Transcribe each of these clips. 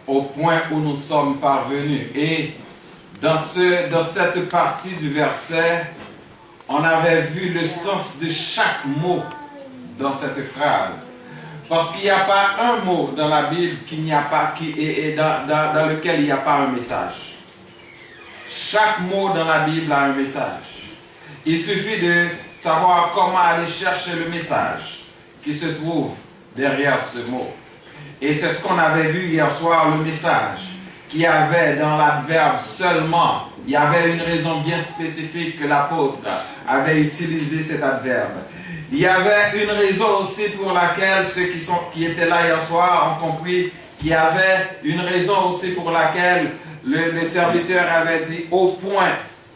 au point où nous sommes parvenus. Et dans cette partie du verset, on avait vu le sens de chaque mot dans cette phrase. Parce qu'il n'y a pas un mot dans la Bible dans lequel il n'y a pas un message. Chaque mot dans la Bible a un message. Il suffit de savoir comment aller chercher le message qui se trouve derrière ce mot. Et c'est ce qu'on avait vu hier soir, le message qu'il y avait dans l'adverbe seulement. Il y avait une raison bien spécifique que l'apôtre avait utilisé cet adverbe. Il y avait une raison aussi pour laquelle ceux qui étaient là hier soir ont compris qu'il y avait une raison aussi pour laquelle le serviteur avait dit au point.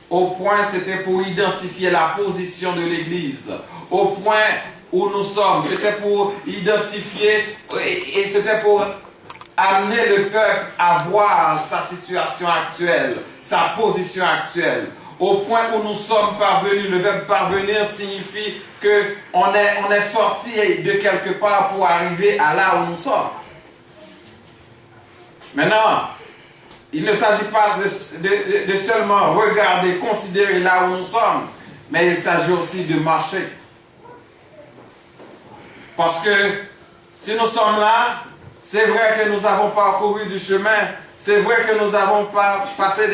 Au point, c'était pour identifier la position de l'Église. Au point où nous sommes, c'était pour identifier et c'était pour amener le peuple à voir sa situation actuelle, sa position actuelle. Au point où nous sommes parvenus, le verbe parvenir signifie qu'on est sorti de quelque part pour arriver à là où nous sommes. Maintenant, il ne s'agit pas de seulement regarder, considérer là où nous sommes, mais il s'agit aussi de marcher. Parce que si nous sommes là, c'est vrai que nous avons parcouru du chemin, c'est vrai que nous avons traversé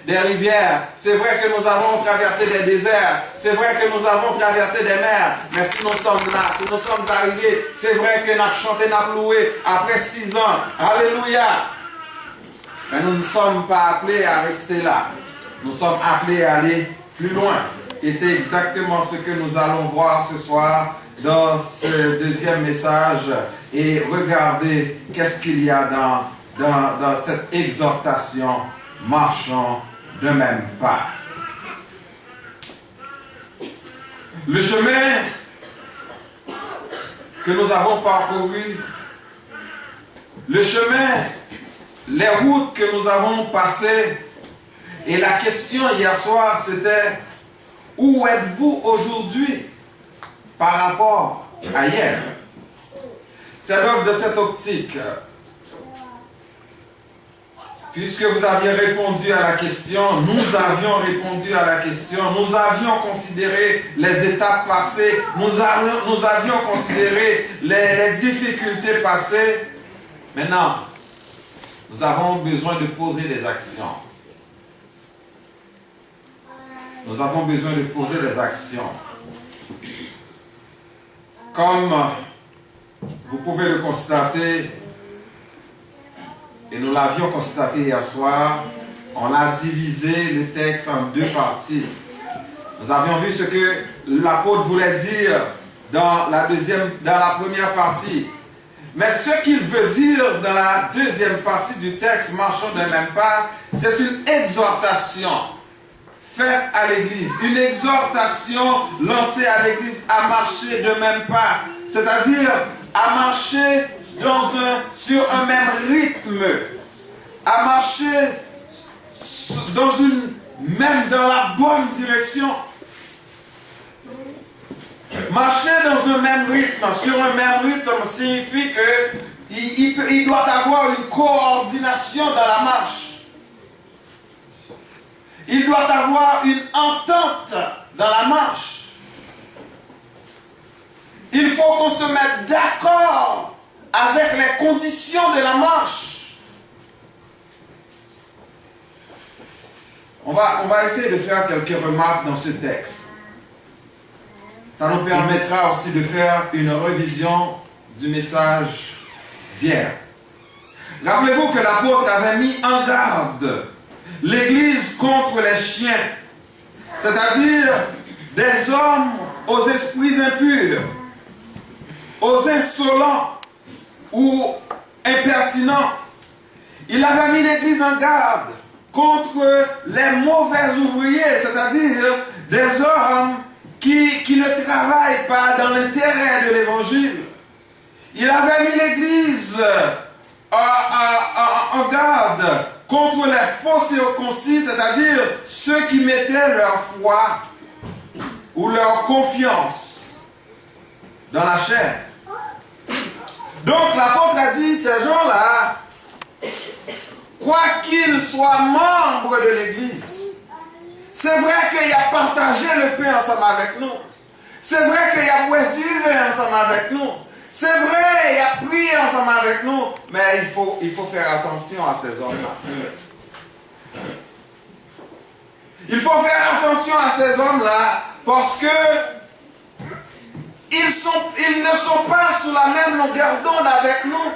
des rivières, c'est vrai que nous avons traversé des déserts, c'est vrai que nous avons traversé des mers, mais si nous sommes là, si nous sommes arrivés, c'est vrai que nous avons chanté, nous avons loué après 6 ans. Alléluia! Mais nous ne sommes pas appelés à rester là. Nous sommes appelés à aller plus loin. Et c'est exactement ce que nous allons voir ce soir dans ce deuxième message. Et regardez qu'est-ce qu'il y a dans cette exhortation, marchons de même pas. Le chemin que nous avons parcouru, le chemin, les routes que nous avons passées, et la question hier soir c'était: où êtes-vous aujourd'hui par rapport à hier? C'est donc de cette optique, puisque vous aviez répondu à la question, nous avions répondu à la question, nous avions considéré les étapes passées, nous avions considéré les difficultés passées. Maintenant, nous avons besoin de poser des actions. Nous avons besoin de poser des actions. Comme vous pouvez le constater, et nous l'avions constaté hier soir, on a divisé le texte en 2 parties. Nous avions vu ce que l'apôtre voulait dire dans la première partie. Mais ce qu'il veut dire dans la deuxième partie du texte, marchons de même pas, c'est une exhortation faite à l'Église. Une exhortation lancée à l'Église à marcher de même pas. C'est-à-dire à marcher sur un même rythme. À marcher dans la bonne direction. Marcher dans un même rythme, sur un même rythme, signifie qu'il doit avoir une coordination dans la marche. Il doit avoir une entente dans la marche. Il faut qu'on se mette d'accord avec les conditions de la marche. On va essayer de faire quelques remarques dans ce texte. Ça nous permettra aussi de faire une révision du message d'hier. Rappelez-vous que l'apôtre avait mis en garde l'Église contre les chiens, c'est-à-dire des hommes aux esprits impurs, aux insolents ou impertinents. Il avait mis l'Église en garde contre les mauvais ouvriers, c'est-à-dire des hommes qui ne travaillent pas dans l'intérêt de l'Évangile. Il avait mis l'Église en garde contre les faux circoncis, c'est-à-dire ceux qui mettaient leur foi ou leur confiance dans la chair. Donc l'apôtre a dit, ces gens-là, quoi qu'ils soient membres de l'Église, c'est vrai qu'il a partagé le pain ensemble avec nous. C'est vrai qu'il a bu du vin ensemble avec nous. C'est vrai, il a prié ensemble avec nous. Mais il faut faire attention à ces hommes-là. Il faut faire attention à ces hommes-là parce que ils ne sont pas sous la même longueur d'onde avec nous.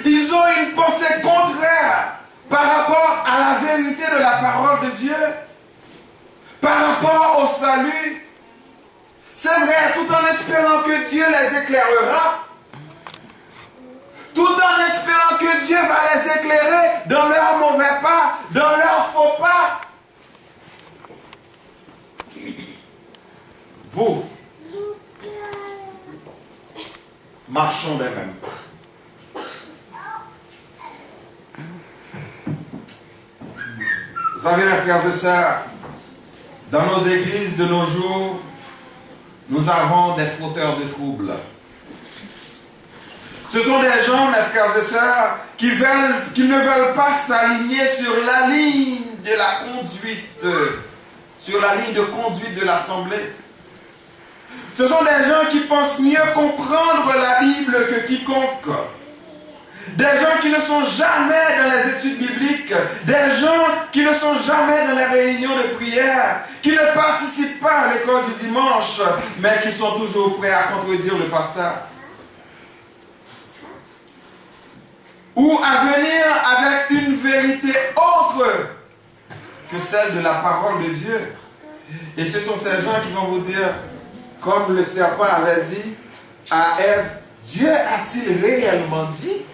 Ils ont une pensée contraire par rapport à la vérité de la parole de Dieu, par rapport au salut. C'est vrai, tout en espérant que Dieu les éclairera, tout en espérant que Dieu va les éclairer dans leurs mauvais pas, dans leurs faux pas. Vous, marchons des mêmes pas. Vous savez, mes frères et sœurs, dans nos églises de nos jours, nous avons des fauteurs de troubles. Ce sont des gens, mes frères et sœurs, qui ne veulent pas s'aligner sur la ligne de la conduite, sur la ligne de conduite de l'Assemblée. Ce sont des gens qui pensent mieux comprendre la Bible que quiconque. Des gens qui ne sont jamais dans les études bibliques, des gens qui ne sont jamais dans les réunions de prière, qui ne participent pas à l'école du dimanche, mais qui sont toujours prêts à contredire le pasteur. Ou à venir avec une vérité autre que celle de la parole de Dieu. Et ce sont ces gens qui vont vous dire, comme le serpent avait dit à Ève, Dieu a-t-il réellement dit?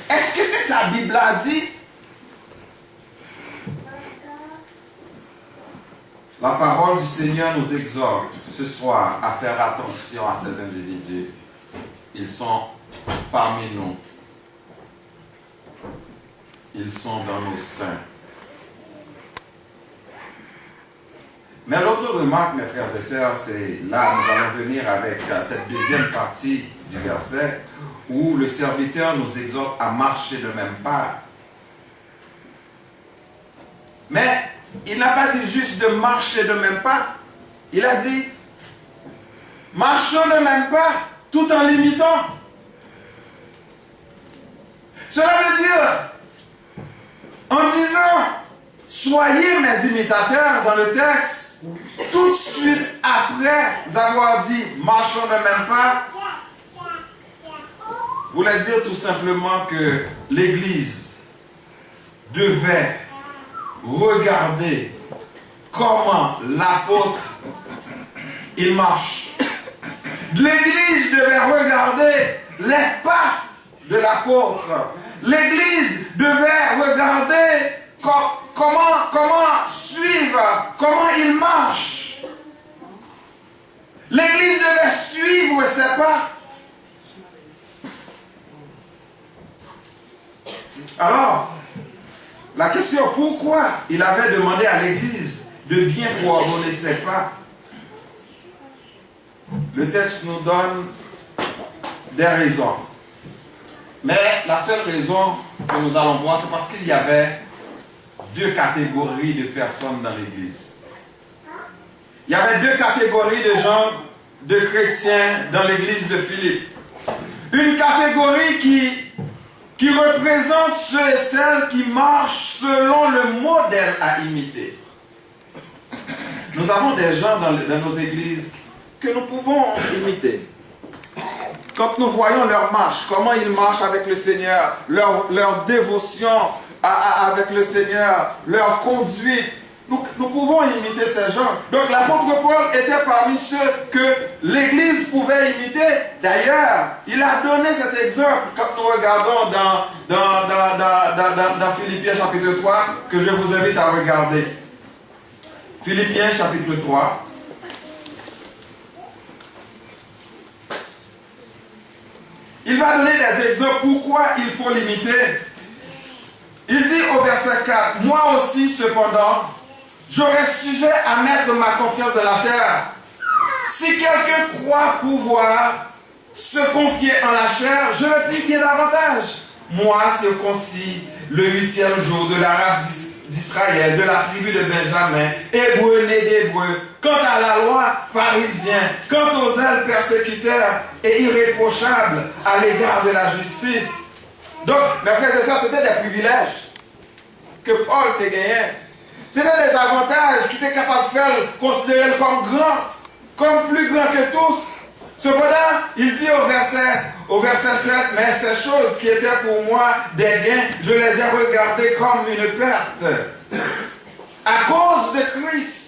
Est-ce que c'est ça Bible a dit? La parole du Seigneur nous exhorte ce soir à faire attention à ces individus. Ils sont parmi nous. Ils sont dans nos seins. Mais l'autre remarque, mes frères et sœurs, c'est là, nous allons venir avec cette deuxième partie du verset, où le serviteur nous exhorte à marcher de même pas. Mais il n'a pas dit juste de marcher de même pas. Il a dit, marchons de même pas, tout en limitant. Cela veut dire, en disant, soyez mes imitateurs dans le texte, tout de suite après avoir dit, marchons de même pas, voulait dire tout simplement que l'Église devait regarder comment l'apôtre il marche. L'Église devait regarder les pas de l'apôtre. L'Église devait regarder comment suivre, comment il marche. L'Église devait suivre ses pas. Alors, la question, pourquoi il avait demandé à l'Église de bien coordonner ses pas? Le texte nous donne des raisons. Mais la seule raison que nous allons voir, c'est parce qu'il y avait deux catégories de personnes dans l'Église. Il y avait deux catégories de gens, de chrétiens dans l'Église de Philippe. Une catégorie qui représente ceux et celles qui marchent selon le modèle à imiter. Nous avons des gens dans nos églises que nous pouvons imiter. Quand nous voyons leur marche, comment ils marchent avec le Seigneur, leur dévotion avec le Seigneur, leur conduite, nous pouvons imiter ces gens. Donc l'apôtre Paul était parmi ceux que l'Église pouvait imiter. D'ailleurs, il a donné cet exemple quand nous regardons dans Philippiens chapitre 3, que je vous invite à regarder. Philippiens chapitre 3. Il va donner des exemples pourquoi il faut l'imiter. Il dit au verset 4, « Moi aussi, cependant, j'aurais sujet à mettre ma confiance dans la terre, Si quelqu'un croit pouvoir se confier en la chair, je le prie bien davantage. Moi, circoncis le 8e jour de la race d'Israël, de la tribu de Benjamin, hébreu né d'hébreu, quant à la loi, pharisien, quant aux ailes persécuteurs et irréprochables à l'égard de la justice. Donc, mes frères et sœurs, c'était des privilèges que Paul te gagnait. C'était des avantages qu'il était capable de faire considérer comme grand, comme plus grand que tous. Cependant, il dit au verset 7, mais ces choses qui étaient pour moi des gains, je les ai regardées comme une perte à cause de Christ.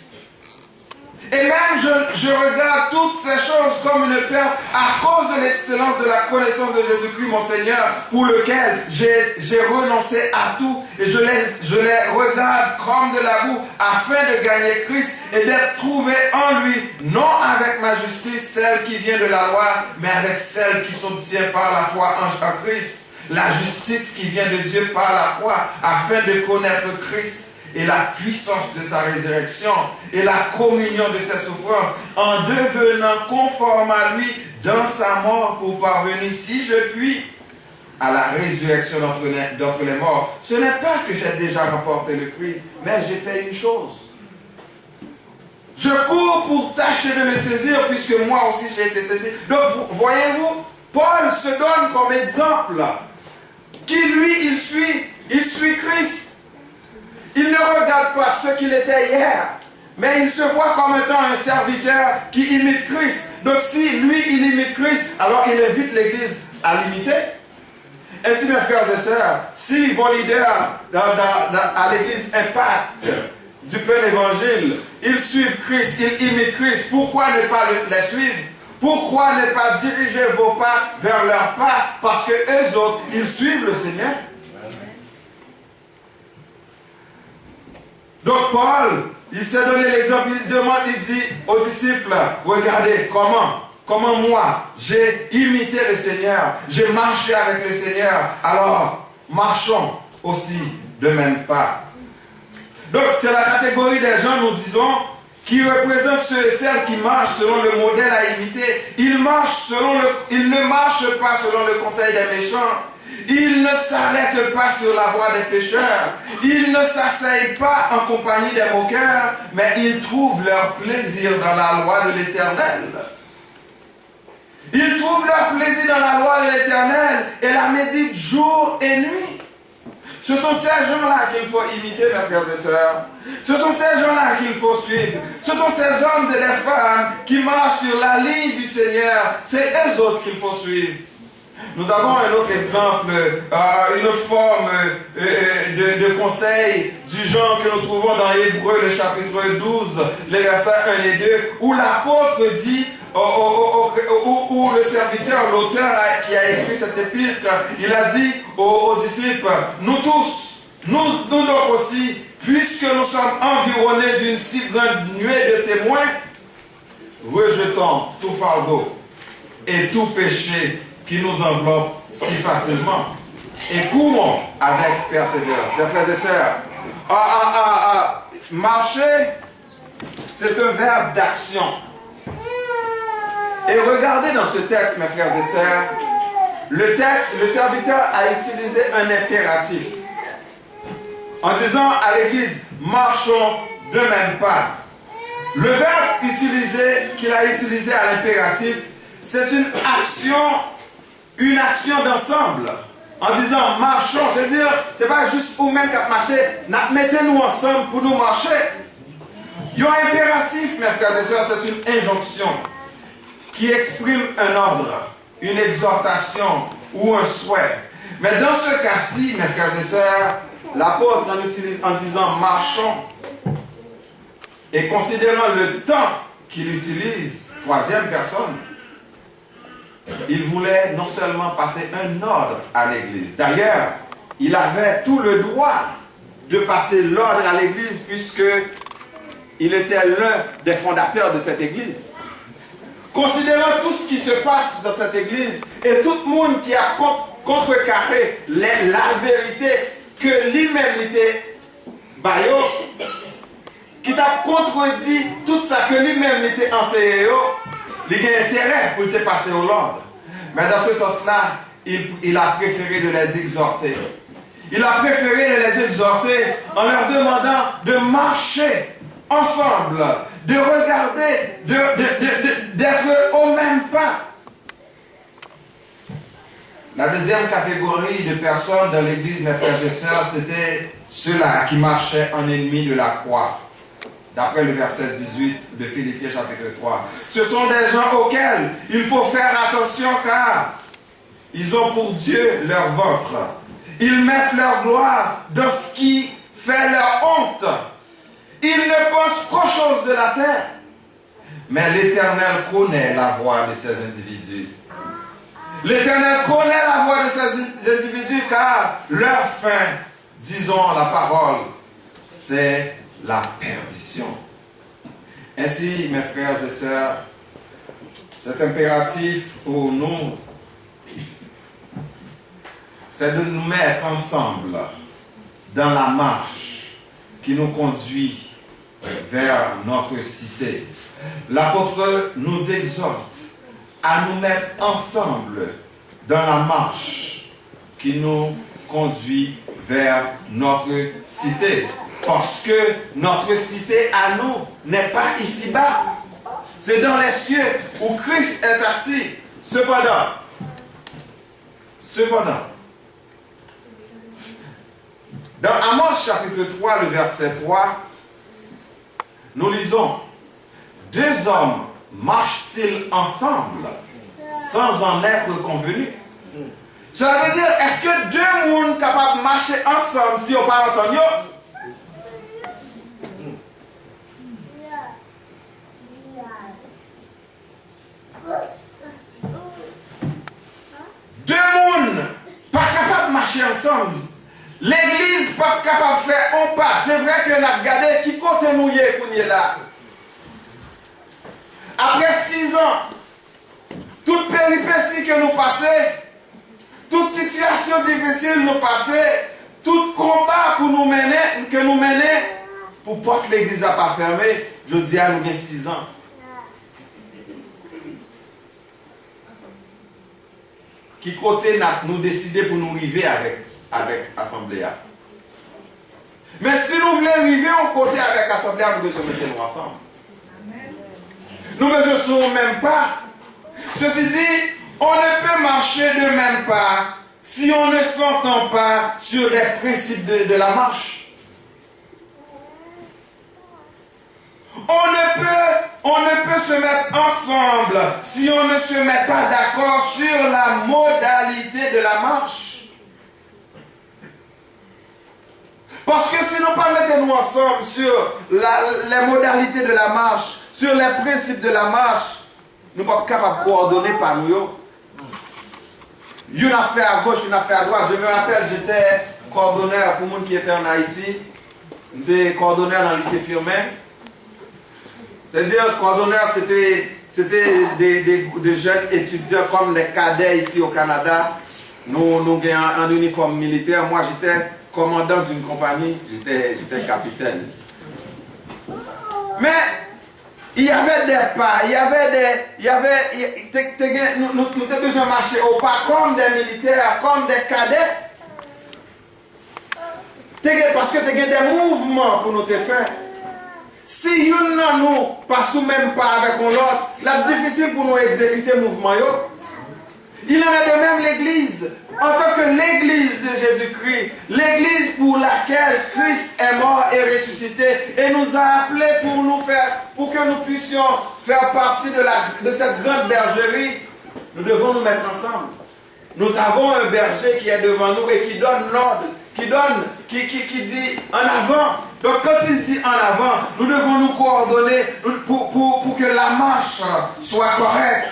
Et même je regarde toutes ces choses comme une perte à cause de l'excellence de la connaissance de Jésus-Christ, mon Seigneur, pour lequel j'ai renoncé à tout. Et je les regarde comme de la boue afin de gagner Christ et d'être trouvé en lui, non avec ma justice, celle qui vient de la loi, mais avec celle qui s'obtient par la foi en Christ. La justice qui vient de Dieu par la foi, afin de connaître Christ et la puissance de sa résurrection et la communion de ses souffrances, en devenant conforme à lui dans sa mort pour parvenir, si je puis, à la résurrection d'entre les morts. Ce n'est pas que j'ai déjà remporté le prix, mais j'ai fait une chose. Je cours pour tâcher de le saisir, puisque moi aussi j'ai été saisi. Donc, voyez-vous, Paul se donne comme exemple. Qui lui, il suit Christ. Il ne regarde pas ce qu'il était hier, mais il se voit comme étant un serviteur qui imite Christ. Donc si lui, il imite Christ, alors il invite l'Église à l'imiter. Ainsi, mes frères et sœurs, si vos leaders à l'Église Impact du plein évangile, ils suivent Christ, ils imitent Christ, pourquoi ne pas les suivre? Pourquoi ne pas diriger vos pas vers leurs pas? Parce que eux autres, ils suivent le Seigneur. Donc Paul, il s'est donné l'exemple, il demande, il dit aux disciples, regardez comment moi j'ai imité le Seigneur, j'ai marché avec le Seigneur, alors marchons aussi de même pas. Donc c'est la catégorie des gens, nous disons, qui représentent ceux et celles qui marchent selon le modèle à imiter. Ils ne marchent pas selon le conseil des méchants. Ils ne s'arrêtent pas sur la voie des pécheurs. Ils ne s'asseyent pas en compagnie des moqueurs, mais ils trouvent leur plaisir dans la loi de l'Éternel. Ils trouvent leur plaisir dans la loi de l'Éternel et la méditent jour et nuit. Ce sont ces gens-là qu'il faut imiter, mes frères et sœurs. Ce sont ces gens-là qu'il faut suivre. Ce sont ces hommes et les femmes qui marchent sur la ligne du Seigneur. C'est eux autres qu'il faut suivre. Nous avons un autre exemple, une autre forme de conseil du genre que nous trouvons dans Hébreux, le chapitre 12, les versets 1 et 2, où l'apôtre dit, où le serviteur, l'auteur qui a écrit cette épître, il a dit aux disciples, nous tous, nous donc aussi, puisque nous sommes environnés d'une si grande nuée de témoins, rejetons tout fardeau et tout péché qui nous enveloppe si facilement et courons avec persévérance. Mes frères et sœurs, marcher, c'est un verbe d'action. Et regardez dans ce texte, mes frères et sœurs, le serviteur a utilisé un impératif en disant à l'église, marchons de même pas. Le verbe qu'il a utilisé à l'impératif, c'est une action d'ensemble. En disant marchons, c'est-à-dire, c'est pas juste ou même qu'à marcher, mettez-nous ensemble pour nous marcher. Il y a un impératif, mes frères et sœurs, c'est une injonction qui exprime un ordre, une exhortation ou un souhait. Mais dans ce cas-ci, mes frères et sœurs, l'apôtre en disant marchons et considérant le temps qu'il utilise, troisième personne, il voulait non seulement passer un ordre à l'église. D'ailleurs, il avait tout le droit de passer l'ordre à l'église puisque il était l'un des fondateurs de cette église. Considérant tout ce qui se passe dans cette église et tout le monde qui a contrecarré la vérité que lui-même qui t'a contredit tout ça que lui-même était enseigné, Il a intérêt pour te passer au l'ordre. Mais dans ce sens-là, il a préféré de les exhorter. Il a préféré de les exhorter en leur demandant de marcher ensemble, de regarder, d'être au même pas. La deuxième catégorie de personnes dans l'église, mes frères et sœurs, c'était ceux-là qui marchaient en ennemi de la croix. D'après le verset 18 de Philippiens chapitre 3. Ce sont des gens auxquels il faut faire attention car ils ont pour Dieu leur ventre. Ils mettent leur gloire dans ce qui fait leur honte. Ils ne pensent qu'aux choses de la terre. Mais l'Éternel connaît la voie de ces individus. L'Éternel connaît la voie de ces individus car leur fin, disons la parole, c'est la perdition. Ainsi, mes frères et sœurs, c'est impératif pour nous, c'est de nous mettre ensemble dans la marche qui nous conduit vers notre cité. L'apôtre nous exhorte à nous mettre ensemble dans la marche qui nous conduit vers notre cité. Parce que notre cité à nous n'est pas ici-bas. C'est dans les cieux où Christ est assis. Cependant, dans Amos chapitre 3, le verset 3, nous lisons: deux hommes marchent-ils ensemble sans en être convenus? Cela veut dire, est-ce que deux mondes capables de marcher ensemble si on parle entendu? Deux mondes pas capables de marcher ensemble. L'église pas capable de faire un pas. C'est vrai que nous avons regardé qui compte nous y là. Après 6 ans, toute péripétie que nous passons, toute situation difficile nous passons, tout combat que nous menons, pour pas que l'église n'a pas fermé, je dis à nous 6 ans. Qui côté nous décider pour nous arriver avec l'Assemblée. Mais si nous voulons arriver au côté avec l'Assemblée, nous devons mettre nous ensemble. Nous ne sommes même pas. Ceci dit, on ne peut marcher de même pas si on ne s'entend pas sur les principes de la marche. On ne peut se mettre ensemble si on ne se met pas d'accord sur la modalité de la marche. Parce que si nous ne mettons nous ensemble sur les modalités de la marche, sur les principes de la marche, nous ne sommes pas capables de coordonner par nous. Une affaire à gauche, une affaire à droite. Je me rappelle, j'étais coordonneur pour les gens qui étaient en Haïti. J'étais coordonneur dans le lycée Firmin. C'est-à-dire, coordonneur, c'était des jeunes étudiants comme les cadets ici au Canada. Nous avons un uniforme militaire. Moi, j'étais commandant d'une compagnie. J'étais capitaine. Mais, il y avait des pas, nous avons besoin de marcher au pas comme des militaires, comme des cadets. Parce que tu as des mouvements pour nous te faire. Si nous ne passons même pas avec l'autre, c'est difficile pour nous exécuter le mouvement. Il en est de même l'Église. En tant que l'Église de Jésus-Christ, l'Église pour laquelle Christ est mort et ressuscité, et nous a appelés pour que nous puissions faire partie de cette grande bergerie, nous devons nous mettre ensemble. Nous avons un berger qui est devant nous et qui donne l'ordre, qui dit en avant. Donc quand il dit en avant, nous devons nous coordonner pour que la marche soit correcte.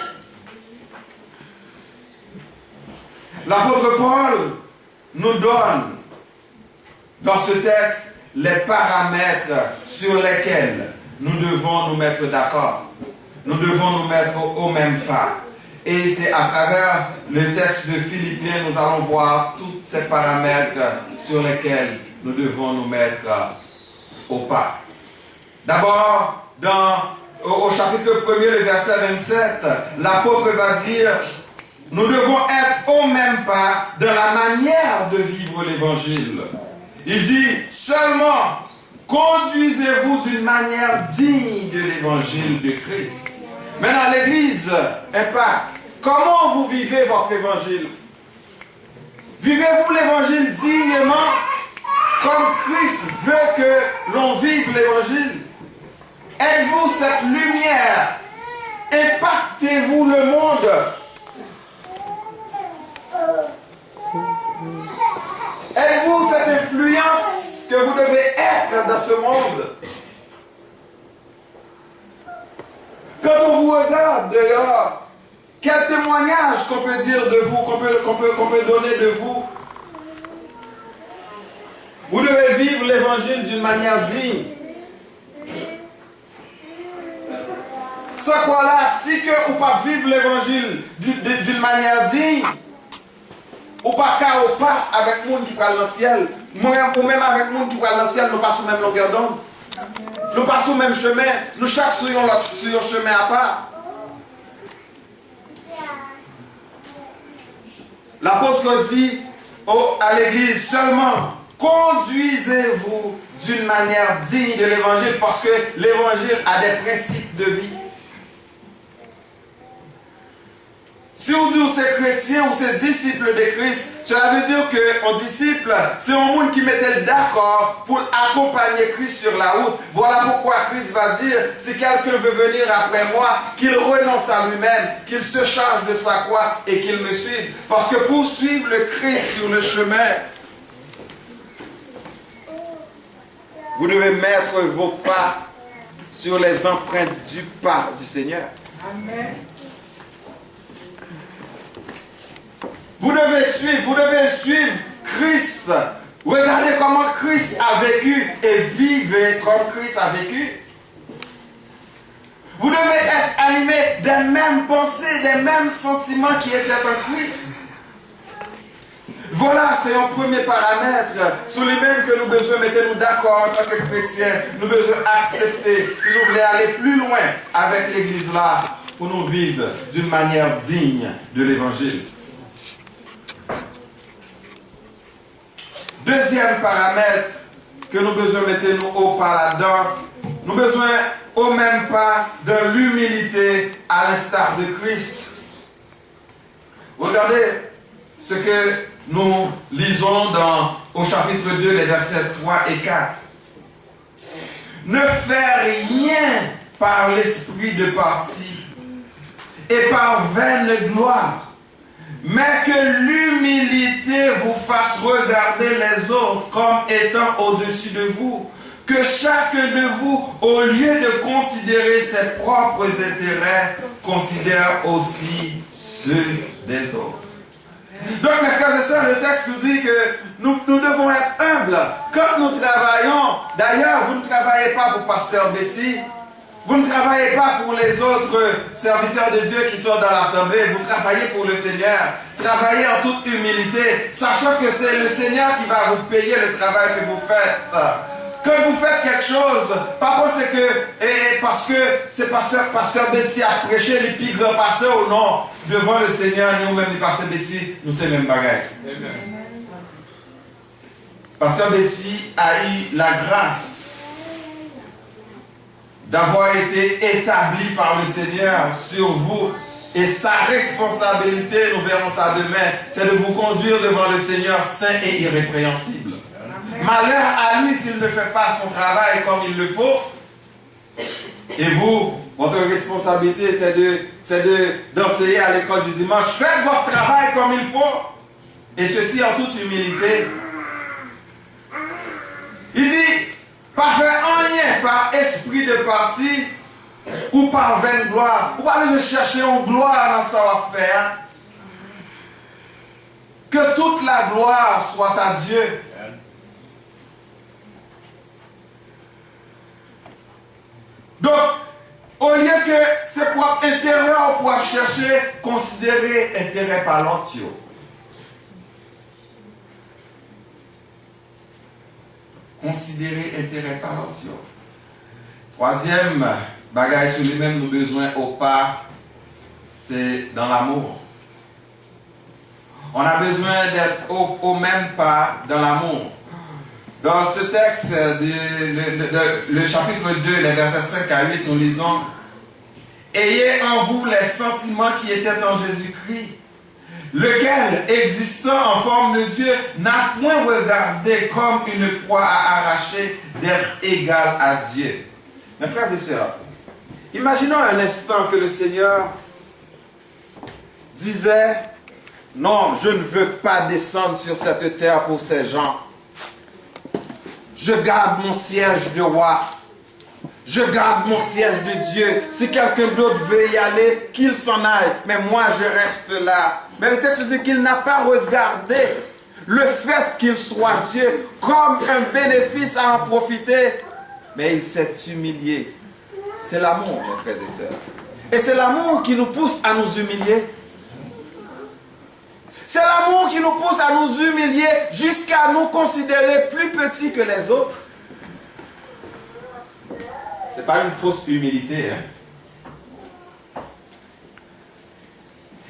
L'apôtre Paul nous donne dans ce texte les paramètres sur lesquels nous devons nous mettre d'accord. Nous devons nous mettre au même pas. Et c'est à travers le texte de Philippiens, nous allons voir tous ces paramètres sur lesquels nous devons nous mettre au pas. D'abord, dans au chapitre 1er, le verset 27, l'apôtre va dire, nous devons être au même pas dans la manière de vivre l'évangile. Il dit, seulement conduisez-vous d'une manière digne de l'évangile de Christ. Maintenant, l'église Impact, comment vous vivez votre évangile? Vivez-vous l'évangile dignement, comme Christ veut que l'on vive l'évangile? Êtes-vous cette lumière? Impactez-vous le monde? Êtes-vous cette influence que vous devez être dans ce monde? Quand on vous regarde dehors, quel témoignage qu'on peut dire de vous, qu'on peut donner de vous? Vous devez vivre l'évangile d'une manière digne. Sans quoi là, si que vous ne pas vivre l'évangile d'une manière digne, ou pas qu'à ou pas avec le monde qui parle dans le ciel, ou même avec le monde qui parle dans le ciel, nous passons même longueur d'onde. Nous passons le même chemin, nous chaque sur un chemin à part. L'apôtre dit à l'église seulement, conduisez-vous d'une manière digne de l'évangile, parce que l'évangile a des principes de vie. Si on dit que c'est chrétien ou c'est disciple de Christ, cela veut dire qu'un disciple, c'est un monde qui mettait d'accord pour accompagner Christ sur la route. Voilà pourquoi Christ va dire, si quelqu'un veut venir après moi, qu'il renonce à lui-même, qu'il se charge de sa croix et qu'il me suive. Parce que pour suivre le Christ sur le chemin, vous devez mettre vos pas sur les empreintes du pas du Seigneur. Amen. Vous devez suivre Christ. Regardez comment Christ a vécu et vivez comme Christ a vécu. Vous devez être animé des mêmes pensées, des mêmes sentiments qui étaient en Christ. Voilà, c'est un premier paramètre sur lui-même que nous devons mettre nous d'accord en tant que chrétiens. Nous devons accepter, si nous voulons aller plus loin avec l'église là, pour nous vivre d'une manière digne de l'évangile. Deuxième paramètre que nous devons mettre nous au pas là-dedans, nous avons besoin au même pas de l'humilité à l'instar de Christ. Regardez ce que nous lisons au chapitre 2, les versets 3 et 4. Ne faites rien par l'esprit de parti et par vaine gloire, mais que l'humilité vous fasse regarder les autres comme étant au-dessus de vous. Que chacun de vous, au lieu de considérer ses propres intérêts, considère aussi ceux des autres. Donc, mes frères et sœurs, le texte nous dit que nous devons être humbles. Quand nous travaillons, d'ailleurs, vous ne travaillez pas pour Pasteur Betty, vous ne travaillez pas pour les autres serviteurs de Dieu qui sont dans l'assemblée, vous travaillez pour le Seigneur. Travaillez en toute humilité, sachant que c'est le Seigneur qui va vous payer le travail que vous faites. Quand vous faites quelque chose, pas parce que c'est Pasteur Betty a prêché, les plus grands pasteurs ou non, devant le Seigneur, nous-mêmes, les Pasteur Betty, nous sommes les mêmes bagages. Pasteur Betty a eu la grâce d'avoir été établi par le Seigneur sur vous. Et sa responsabilité, nous verrons ça demain, c'est de vous conduire devant le Seigneur saint et irrépréhensible. Malheur à lui s'il ne fait pas son travail comme il le faut. Et vous, votre responsabilité, c'est d'enseigner à l'école du dimanche. Faites votre travail comme il faut. Et ceci en toute humilité. Il dit, pas faire en rien par esprit de parti ou par vaine gloire. Vous pas besoin de chercher une gloire dans savoir-faire. Que toute la gloire soit à Dieu. Donc, au lieu que ses propres intérêts on pourra chercher, considérer intérêt par l'autre. Considérer intérêt par l'autre. Troisième bagaille sur lui-même, nous besoin au pas, c'est dans l'amour. On a besoin d'être au même pas dans l'amour. Dans ce texte, le chapitre 2, les versets 5 à 8, nous lisons: ayez en vous les sentiments qui étaient en Jésus-Christ, lequel, existant en forme de Dieu, n'a point regardé comme une proie à arracher d'être égal à Dieu. Mes frères et sœurs, imaginons un instant que le Seigneur disait: non, je ne veux pas descendre sur cette terre pour ces gens. Je garde mon siège de roi. Je garde mon siège de Dieu. Si quelqu'un d'autre veut y aller, qu'il s'en aille. Mais moi, je reste là. Mais le texte dit qu'il n'a pas regardé le fait qu'il soit Dieu comme un bénéfice à en profiter. Mais il s'est humilié. C'est l'amour, mes frères et sœurs. Et c'est l'amour qui nous pousse à nous humilier. C'est l'amour qui nous pousse à nous humilier jusqu'à nous considérer plus petits que les autres. Ce n'est pas une fausse humilité.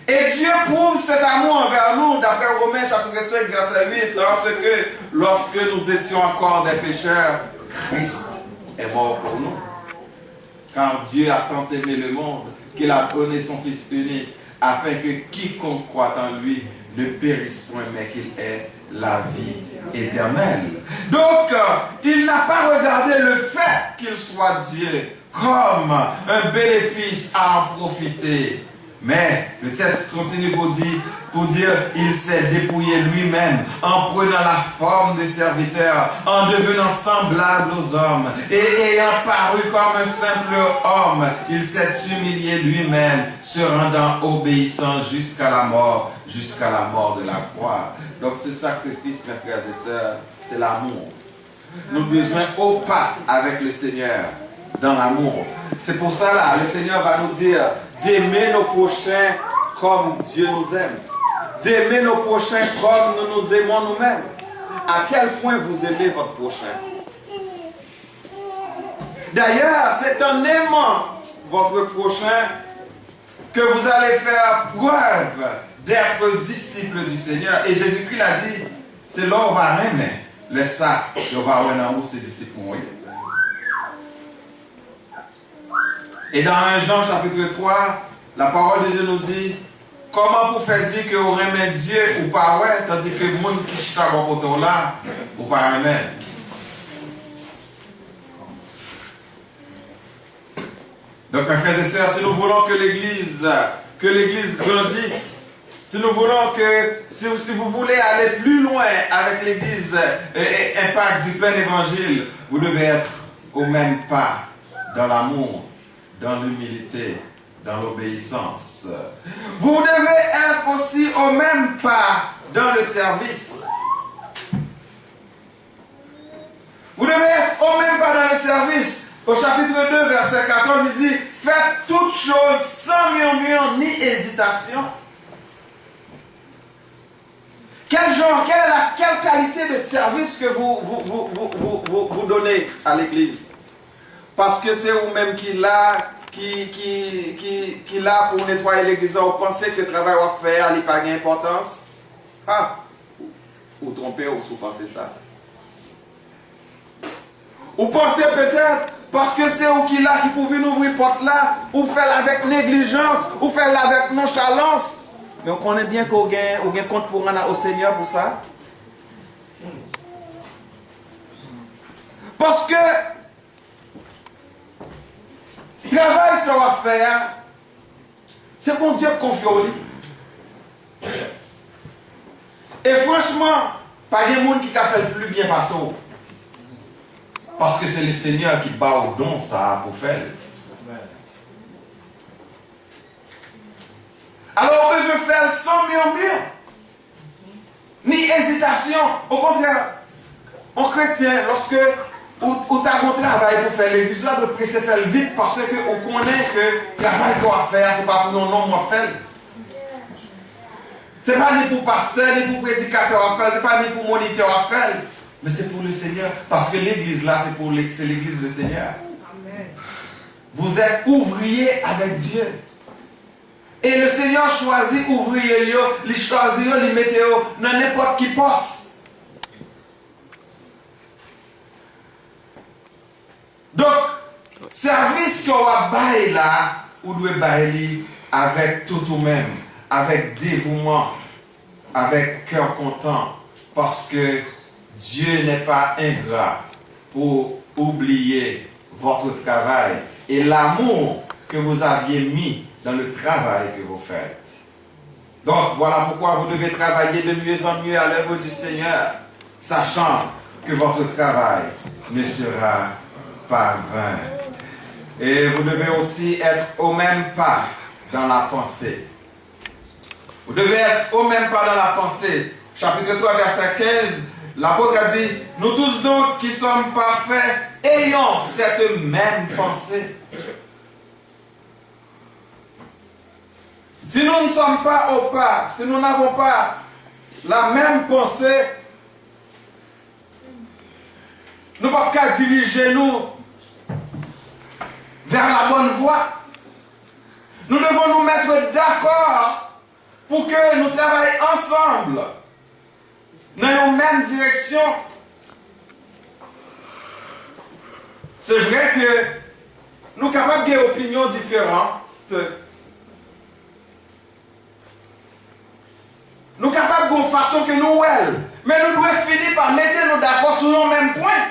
Et Dieu prouve cet amour envers nous, d'après Romains chapitre 5, verset 8, parce que lorsque nous étions encore des pécheurs, Christ est mort pour nous. Car Dieu a tant aimé le monde qu'il a donné son Fils unique, afin que quiconque croit en lui ne périsse point, mais qu'il ait la vie éternelle. Donc, il n'a pas regardé le fait qu'il soit Dieu comme un bénéfice à en profiter. Mais le texte continue pour dire il s'est dépouillé lui-même en prenant la forme de serviteur, en devenant semblable aux hommes et ayant paru comme un simple homme, il s'est humilié lui-même, se rendant obéissant jusqu'à la mort de la croix. Donc ce sacrifice, mes frères et sœurs, c'est l'amour. Nous avons besoin au pas avec le Seigneur dans l'amour. C'est pour ça là, le Seigneur va nous dire d'aimer nos prochains comme Dieu nous aime. D'aimer nos prochains comme nous nous aimons nous-mêmes. À quel point vous aimez votre prochain? D'ailleurs, c'est en aimant votre prochain que vous allez faire preuve d'être disciple du Seigneur. Et Jésus-Christ l'a dit, c'est là où on va aimer le ça, on va avoir un amour, ses disciples. Et dans 1 Jean chapitre 3, la parole de Dieu nous dit: comment vous faites dire que vous aimez Dieu ou pas, ouais, tandis que le monde qui chita autour là, ou pas aimer. Donc mes frères et sœurs, si nous voulons que l'Église grandisse, si nous voulons que, si vous voulez aller plus loin avec l'Église et impact du plein évangile, vous devez être au même pas dans l'amour, dans l'humilité, dans l'obéissance. Vous devez être aussi au même pas dans le service. Vous devez être au même pas dans le service. Au chapitre 2, verset 14, il dit: faites toutes choses sans murmure ni hésitation. Quelle qualité de service que vous donnez à l'Église? Parce que c'est vous-même qui l'a pour nettoyer l'église. Vous pensez que le travail va faire n'a pas d'importance? Ah, vous trompez ou vous pensez ça? Vous pensez peut-être parce que c'est vous qui l'a qui pouvez ouvrir porte là, ou faire avec négligence, ou faire avec nonchalance. Mais on connaît bien qu'on gagne compte pour rendre au Seigneur pour ça. Parce que le travail ça va faire, c'est bon Dieu confie au lit. Et franchement, pas de monde qui a fait le plus bien passer. Parce que c'est le Seigneur qui bat au don ça pour faire. Alors on peut se faire sans murmure, ni hésitation. Au contraire, en chrétien, lorsque ou tu as un travail pour faire l'église, là, de presser faire vite parce que on connaît que le travail qu'on va faire, ce n'est pas pour nos noms à faire. Ce n'est pas ni pour pasteur, ni pour prédicateur à faire, ce n'est pas ni pour moniteur à faire, mais c'est pour le Seigneur. Parce que l'église là, c'est l'église du Seigneur. Amen. vous êtes ouvrier avec Dieu. Et le Seigneur choisit ouvrier, il choisit, il met dans n'importe qui poste. Donc, service que vous avez là, vous devez bailler avec tout vous-même, avec dévouement, avec cœur content, parce que Dieu n'est pas ingrat pour oublier votre travail et l'amour que vous aviez mis dans le travail que vous faites. Donc, voilà pourquoi vous devez travailler de mieux en mieux à l'œuvre du Seigneur, sachant que votre travail ne sera pas vain. Et vous devez aussi être au même pas dans la pensée. Vous devez être au même pas dans la pensée. Chapitre 3, verset 15, l'apôtre a dit, nous tous donc qui sommes parfaits, ayons cette même pensée. Si nous ne sommes pas au pas, si nous n'avons pas la même pensée, nous ne pouvons pas diriger nous vers la bonne voie. Nous devons nous mettre d'accord pour que nous travaillions ensemble dans la même direction. C'est vrai que nous sommes capables d'avoir des opinions différentes. Nous sommes capables d'une façon que nous elle, mais nous devons finir par mettre nous d'accord sur le même point.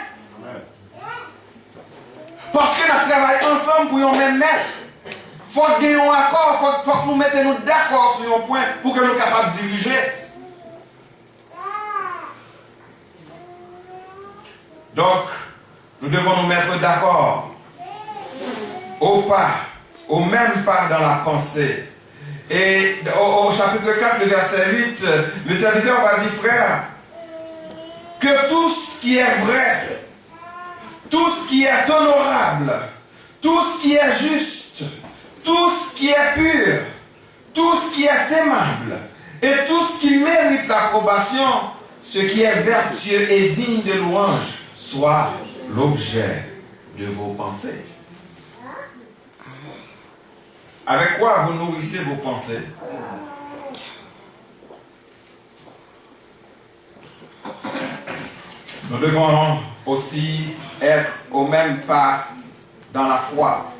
Parce que nous travaillons ensemble pour un même maître. Il faut qu'il y ait un accord, il faut que nous mettions d'accord sur un point pour que nous soyons capables de diriger. Donc, nous devons nous mettre d'accord au pas, au même pas dans la pensée. Et au chapitre 4, le verset 8, le serviteur va dire, frère, que tout ce qui est vrai, tout ce qui est honorable, tout ce qui est juste, tout ce qui est pur, tout ce qui est aimable, et tout ce qui mérite l'approbation, ce qui est vertueux et digne de louange, soit l'objet de vos pensées. Avec quoi vous nourrissez vos pensées? Nous devons aussi être au même pas dans la foi.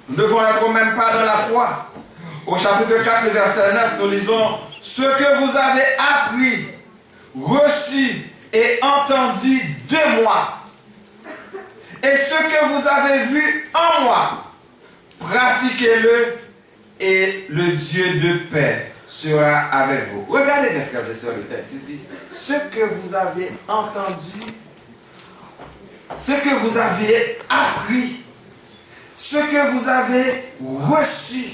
Nous devons être au même pas dans la foi. Au chapitre 4, le verset 9, nous lisons « Ce que vous avez appris, reçu et entendu de moi, et ce que vous avez vu en moi, pratiquez-le et le Dieu de paix sera avec vous. » Regardez mes frères et sœurs le texte. Il dit, ce que vous avez entendu, ce que vous avez appris, ce que vous avez reçu,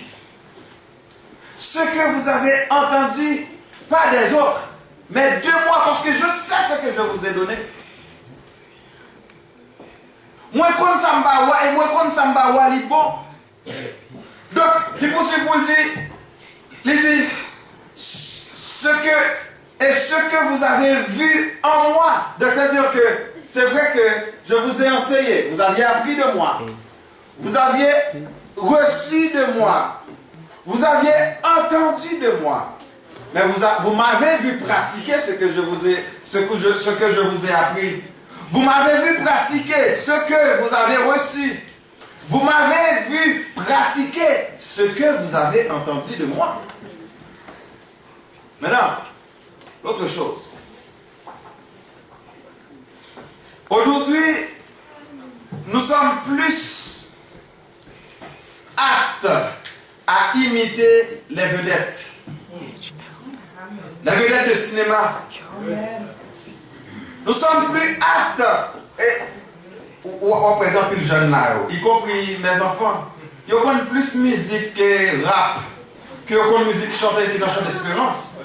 ce que vous avez entendu, pas des autres, mais de moi, parce que je sais ce que je vous ai donné. Moi, comme ça et moi, comme ça est bon. Donc, il poursuit pour dire, il dit, ce que vous avez vu en moi, de c'est-à-dire que c'est vrai que je vous ai enseigné, vous aviez appris de moi, vous aviez reçu de moi, vous aviez entendu de moi, mais vous m'avez vu pratiquer ce que je vous ai appris. Vous m'avez vu pratiquer ce que vous avez reçu. Vous m'avez vu pratiquer ce que vous avez entendu de moi. Maintenant, l'autre chose. Aujourd'hui, nous sommes plus aptes à imiter les vedettes. Les vedettes de cinéma. Nous sommes plus aptes. Par exemple, les jeunes là, y compris mes enfants, ils ont plus de musique que rap, que de musique chantée qui dans chant d'espérance.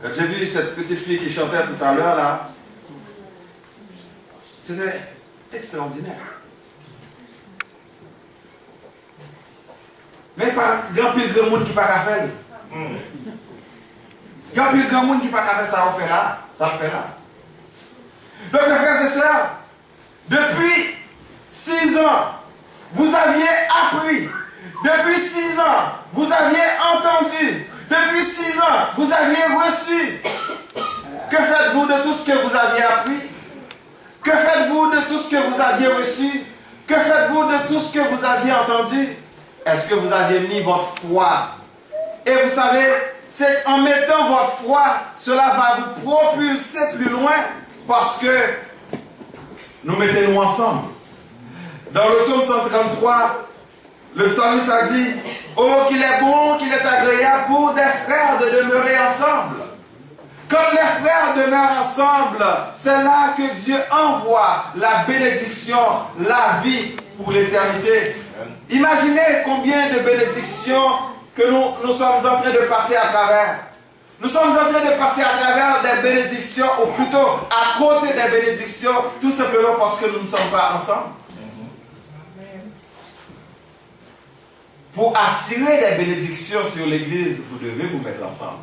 Quand j'ai vu cette petite fille qui chantait tout à l'heure là, c'était extraordinaire. Mais pas grand pile de monde qui ne peut pas faire. Il y a plus de grand monde qui ne peut pas faire ça, on fait là. Ça le fait là. Donc, mes frères et sœurs, depuis 6 ans, vous aviez appris. Depuis 6 ans, vous aviez entendu. Depuis 6 ans, vous aviez reçu. Que faites-vous de tout ce que vous aviez appris? Que faites-vous de tout ce que vous aviez reçu? Que faites-vous de tout ce que vous aviez entendu? Est-ce que vous aviez mis votre foi? Et vous savez, c'est en mettant votre foi, cela va vous propulser plus loin parce que nous mettons-nous ensemble. Dans le psaume 133, le psalmiste a dit: oh, qu'il est bon, qu'il est agréable pour des frères de demeurer ensemble. Quand les frères demeurent ensemble, c'est là que Dieu envoie la bénédiction, la vie pour l'éternité. Imaginez combien de bénédictions que nous sommes en train de passer à travers. Nous sommes en train de passer à travers des bénédictions, ou plutôt à côté des bénédictions, tout simplement parce que nous ne sommes pas ensemble. Pour attirer des bénédictions sur l'église, vous devez vous mettre ensemble.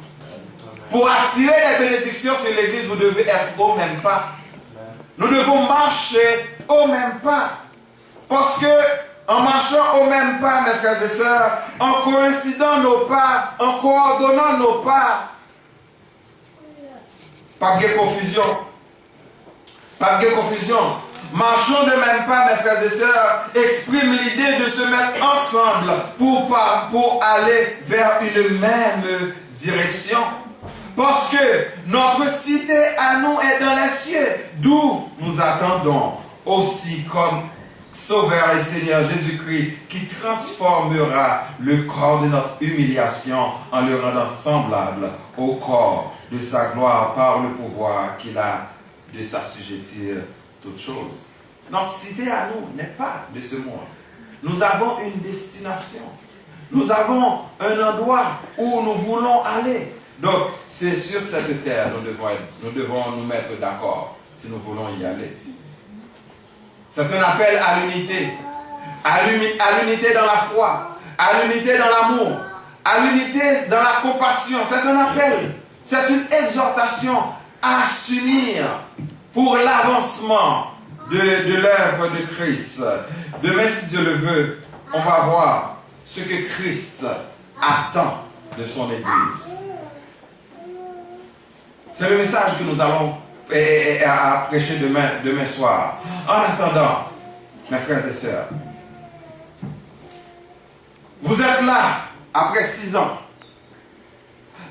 Pour attirer des bénédictions sur l'église, vous devez être au même pas. Nous devons marcher au même pas. Parce que en marchant au même pas, mes frères et sœurs, en coïncidant nos pas, en coordonnant nos pas, pas de confusion. Pas de confusion. Marchons de même pas, mes frères et sœurs, exprime l'idée de se mettre ensemble pour aller vers une même direction. Parce que notre cité à nous est dans les cieux, d'où nous attendons aussi comme Sauveur et Seigneur Jésus-Christ qui transformera le corps de notre humiliation en le rendant semblable au corps de sa gloire par le pouvoir qu'il a de s'assujettir toutes choses. Notre cité à nous n'est pas de ce monde. Nous avons une destination. Nous avons un endroit où nous voulons aller. Donc, c'est sur cette terre nous devons nous mettre d'accord si nous voulons y aller. C'est un appel à l'unité. À l'unité dans la foi. À l'unité dans l'amour. À l'unité dans la compassion. C'est un appel. C'est une exhortation à s'unir pour l'avancement de l'œuvre de Christ. Demain, si Dieu le veut, on va voir ce que Christ attend de son Église. C'est le message que nous allons prêcher demain soir. En attendant, mes frères et sœurs, vous êtes là après 6 ans.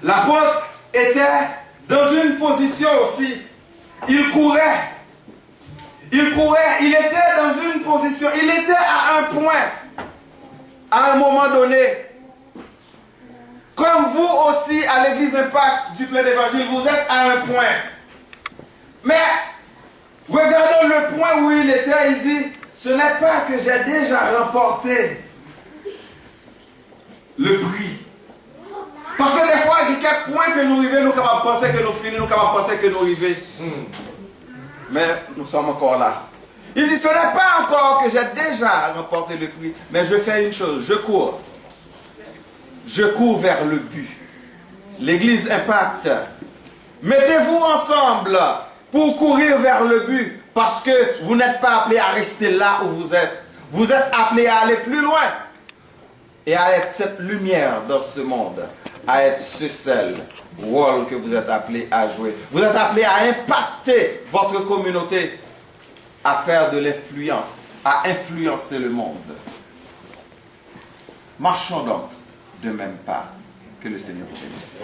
L'apôtre était dans une position aussi. Il courait, il était dans une position, il était à un point, à un moment donné. Comme vous aussi, à l'église Impact du Plein d'Évangile, vous êtes à un point. Mais, regardons le point où il était, il dit, ce n'est pas que j'ai déjà remporté le prix. Parce que des fois, il y a quelques points que nous arrivons, nous sommes capables de penser que nous finissons, nous sommes capables de penser que nous arrivons. Mais nous sommes encore là. Il dit, ce n'est pas encore que j'ai déjà remporté le prix, mais je fais une chose, je cours. Je cours vers le but. L'église Impact. Mettez-vous ensemble pour courir vers le but. Parce que vous n'êtes pas appelés à rester là où vous êtes. Vous êtes appelés à aller plus loin. Et à être cette lumière dans ce monde. À être ce seul rôle que vous êtes appelés à jouer. Vous êtes appelés à impacter votre communauté. À faire de l'influence. À influencer le monde. Marchons donc de même pas. Que le Seigneur vous bénisse.